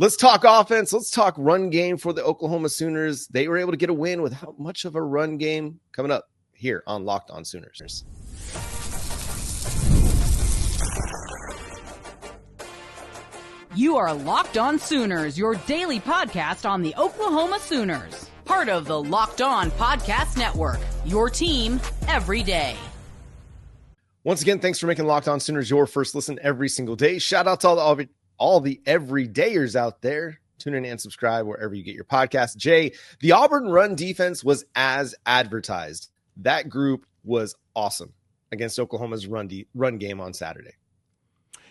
Let's talk offense. Let's talk run game for the Oklahoma Sooners. They were able to get a win with how much of a run game coming up here on Locked On Sooners. You are Locked On Sooners, your daily podcast on the Oklahoma Sooners. Part of the Locked On Podcast Network, your team every day. Once again, thanks for making Locked On Sooners your first listen every single day. Shout out to all the everydayers out there. Tune in and subscribe wherever you get your podcast. Jay, the Auburn run defense was as advertised. That group was awesome against Oklahoma's run game on Saturday.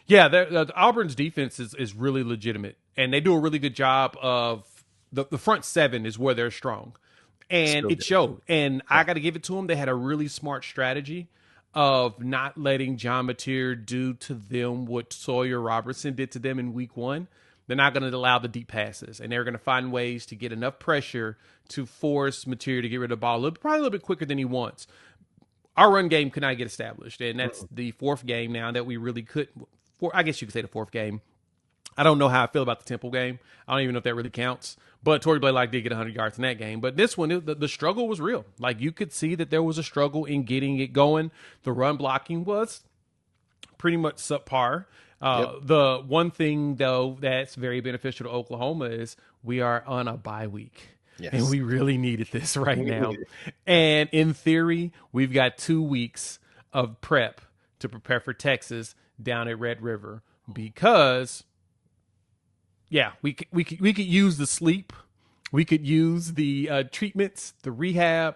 Yeah, the Auburn's defense is really legitimate, and they do a really good job of the front seven is where they're strong, and it showed. And I got to give it to them. They had a really smart strategy of not letting John Mateer do to them what Sawyer Robertson did to them in week one. They're not going to allow the deep passes, and they're going to find ways to get enough pressure to force Mateer to get rid of the ball probably a little bit quicker than he wants. Our run game could not get established, and that's the fourth game now that we really couldn't. I guess you could say the fourth game. I don't know how I feel about the Temple game. I don't even know if that really counts. But Torrey Blaylock did get 100 yards in that game. But this one, the struggle was real. Like, you could see that there was a struggle in getting it going. The run blocking was pretty much subpar. The one thing, though, that's very beneficial to Oklahoma is we are on a bye week. Yes. And we really needed this right now. And in theory, we've got 2 weeks of prep to prepare for Texas down at Red River because, we could use the sleep. We could use the treatments, the rehab,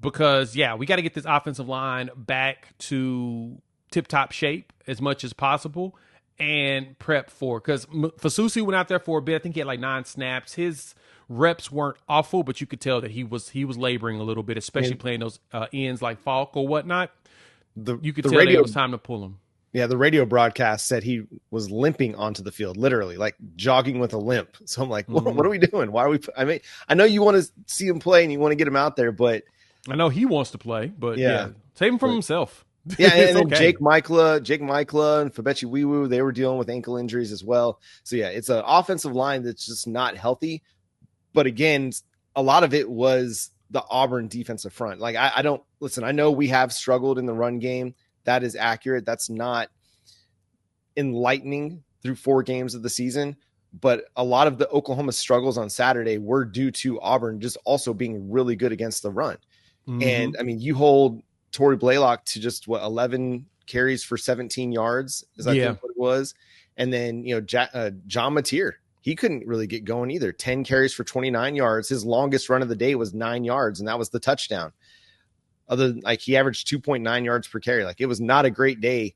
because, we got to get this offensive line back to tip-top shape as much as possible and prep for, because Fasusi went out there for a bit. I think he had like 9 snaps. His reps weren't awful, but you could tell that he was laboring a little bit, especially playing those ends like Falk or whatnot. You could tell that it was time to pull him. Yeah, the radio broadcast said he was limping onto the field, literally, like jogging with a limp. So I'm like, what are we doing? Why are we? I mean, I know you want to see him play and you want to get him out there, but I know he wants to play, but save him from himself. Yeah, and then Jake Michael and Fabechi Wiwu, they were dealing with ankle injuries as well. So yeah, it's an offensive line that's just not healthy. But again, a lot of it was the Auburn defensive front. Like, I don't listen. I know we have struggled in the run game. That is accurate. That's not enlightening through 4 games of the season. But a lot of the Oklahoma struggles on Saturday were due to Auburn just also being really good against the run. Mm-hmm. And, I mean, you hold Torrey Blaylock to just, 11 carries for 17 yards is I think what it was. And then, John Mateer, he couldn't really get going either. 10 carries for 29 yards. His longest run of the day was 9 yards, and that was the touchdown. He averaged 2.9 yards per carry. Like, it was not a great day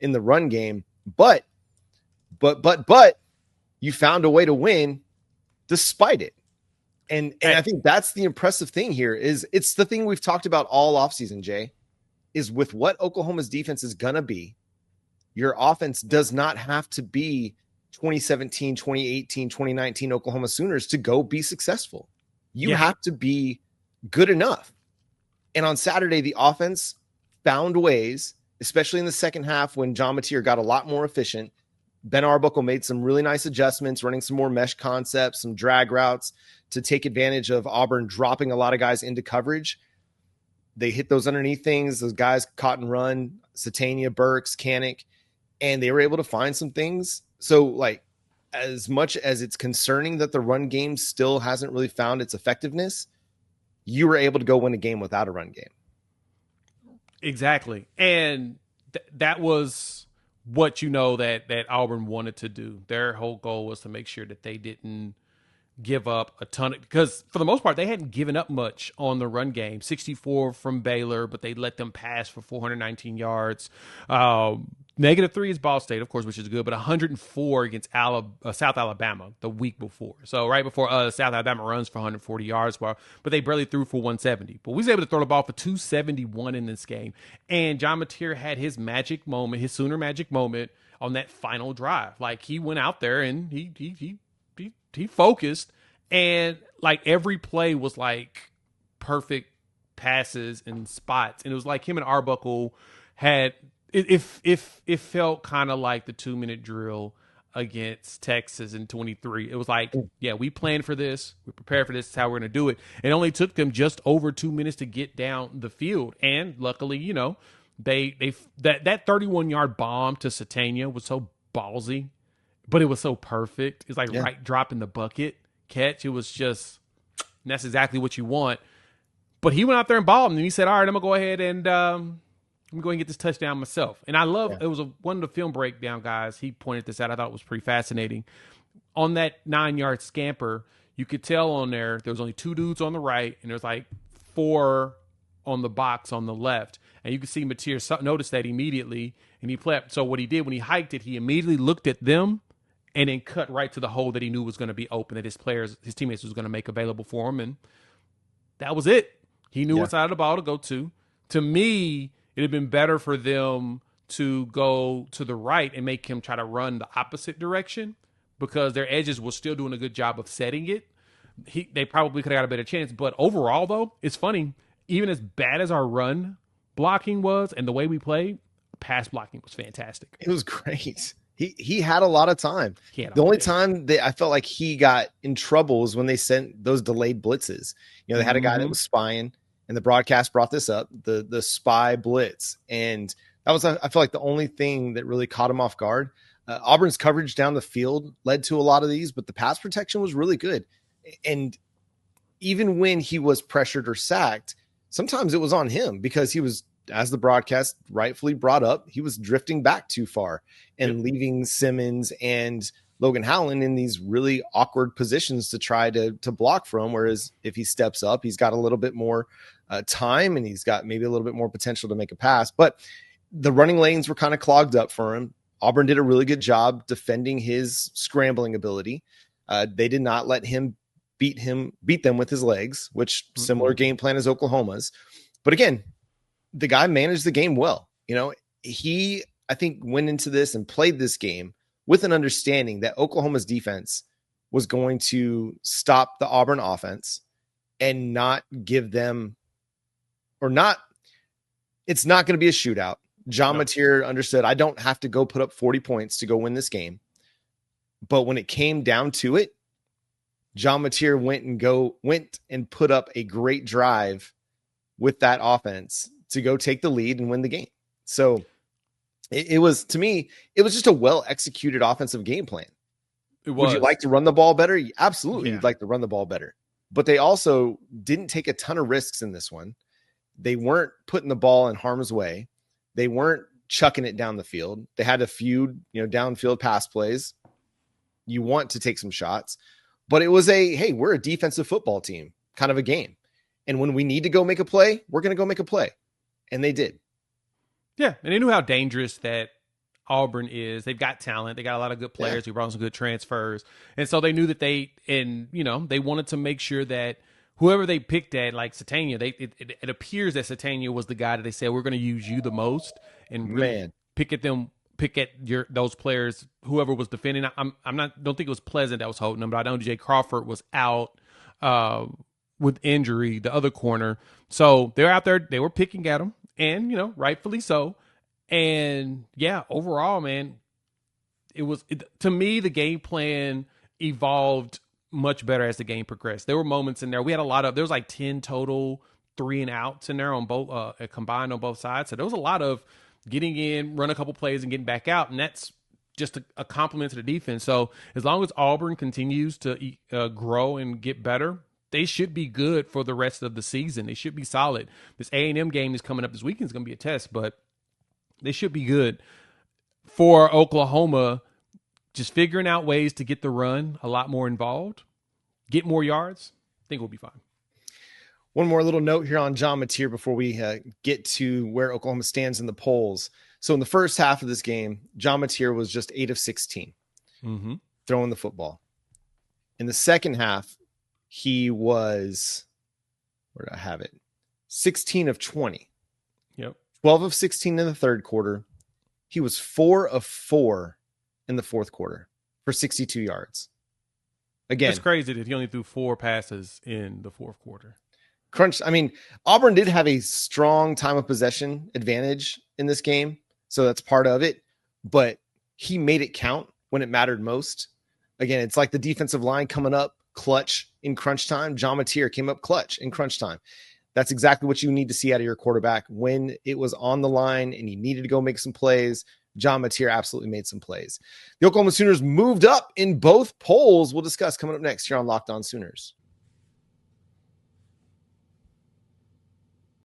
in the run game, but you found a way to win despite it. And I think that's the impressive thing here is it's the thing we've talked about all offseason, Jay, is with what Oklahoma's defense is going to be, your offense does not have to be 2017, 2018, 2019 Oklahoma Sooners to go be successful. You have to be good enough. And on Saturday, the offense found ways, especially in the second half when John Mateer got a lot more efficient. Ben Arbuckle made some really nice adjustments, running some more mesh concepts, some drag routes to take advantage of Auburn dropping a lot of guys into coverage. They hit those underneath things. Those guys caught and run, Satania, Burks, Kanik, and they were able to find some things. So, like, as much as it's concerning that the run game still hasn't really found its effectiveness, you were able to go win a game without a run game. Exactly. And that was what that Auburn wanted to do. Their whole goal was to make sure that they didn't give up a ton because for the most part, they hadn't given up much on the run game. 64 from Baylor, but they let them pass for 419 yards. -3 is Ball State, of course, which is good, but 104 against South Alabama the week before. So right before South Alabama runs for 140 yards, but they barely threw for 170. But we was able to throw the ball for 271 in this game. And John Mateer had his magic moment, his Sooner magic moment on that final drive. Like, he went out there and he focused, and like every play was like perfect passes and spots. And it was like him and Arbuckle had it felt kind of like the 2-minute drill against Texas in 23. It was like, yeah, we planned for this. We prepared for this. This is how we're going to do it. It only took them just over 2 minutes to get down the field. And luckily, you know, that 31-yard bomb to Satania was so ballsy, but it was so perfect. It's like right drop in the bucket catch. It was just, that's exactly what you want. But he went out there and balled, and he said, all right, I'm going to go ahead and I'm going to get this touchdown myself. And I love, it was one of the film breakdown guys. He pointed this out. I thought it was pretty fascinating. On that 9-yard scamper, you could tell on there was only 2 dudes on the right, and there's like 4 on the box on the left. And you could see Mateer notice that immediately, and he played. So what he did when he hiked it, he immediately looked at them and then cut right to the hole that he knew was going to be open, that his teammates was going to make available for him. And that was it. He knew what side of the ball to go to. To me, it had been better for them to go to the right and make him try to run the opposite direction, because their edges were still doing a good job of setting it. They probably could have got a better chance. But overall, though, it's funny. Even as bad as our run blocking was and the way we played, pass blocking was fantastic. It was great. He had a lot of time. The only time that I felt like he got in trouble was when they sent those delayed blitzes. You know, they had a guy that was spying, and the broadcast brought this up, the spy blitz. And that was, I feel like, the only thing that really caught him off guard. Auburn's coverage down the field led to a lot of these, but the pass protection was really good. And even when he was pressured or sacked, sometimes it was on him, because he was, as the broadcast rightfully brought up, he was drifting back too far and leaving Simmons and Logan Howland in these really awkward positions to try to block from. Whereas if he steps up, he's got a little bit more time, and he's got maybe a little bit more potential to make a pass. But the running lanes were kind of clogged up for him. Auburn did a really good job defending his scrambling ability. They did not let him beat them with his legs, which similar game plan as Oklahoma's. But again, the guy managed the game well. You know, he, I think, went into this and played this game with an understanding that Oklahoma's defense was going to stop the Auburn offense and not give them, or not, it's not going to be a shootout. John Mateer understood, I don't have to go put up 40 points to go win this game. But when it came down to it, John Mateer went and put up a great drive with that offense to go take the lead and win the game. So it was, to me, it was just a well-executed offensive game plan. Would you like to run the ball better? Absolutely. You'd like to run the ball better. But they also didn't take a ton of risks in this one. They weren't putting the ball in harm's way. They weren't chucking it down the field. They had a few, downfield pass plays. You want to take some shots, but it was hey, we're a defensive football team kind of a game. And when we need to go make a play, we're going to go make a play. And they did. Yeah. And they knew how dangerous that Auburn is. They've got talent. They got a lot of good players. They brought some good transfers. And so they knew that they wanted to make sure that whoever they picked at, like Satania, it appears that Satania was the guy that they said, we're going to use you the most, and really pick at those players, whoever was defending. Don't think it was Pleasant that was holding them, but I know Jay Crawford was out with injury, the other corner. So they're out there, they were picking at him, and, rightfully so. And yeah, overall, man, to me, the game plan evolved much better as the game progressed. There were moments in there. There was like 10 total 3-and-outs in there on both, combined on both sides. So there was a lot of getting in, run a couple plays and getting back out. And that's just a compliment to the defense. So as long as Auburn continues to grow and get better, they should be good for the rest of the season. They should be solid. This A&M game is coming up this weekend. It's going to be a test, but they should be good. For Oklahoma, just figuring out ways to get the run a lot more involved, get more yards, I think we'll be fine. One more little note here on John Mateer before we get to where Oklahoma stands in the polls. So in the first half of this game, John Mateer was just 8 of 16 throwing the football. In the second half, he was, where did I have it? 16 of 20. Yep. 12 of 16 in the third quarter. He was 4 of 4 in the fourth quarter for 62 yards. Again, it's crazy that he only threw 4 passes in the fourth quarter. Auburn did have a strong time of possession advantage in this game, so that's part of it. But he made it count when it mattered most. Again, it's like the defensive line coming up clutch in crunch time. John Mateer came up clutch in crunch time. That's exactly what you need to see out of your quarterback when it was on the line and he needed to go make some plays. John Mateer absolutely made some plays. The Oklahoma Sooners moved up in both polls. We'll discuss coming up next here on Locked On Sooners.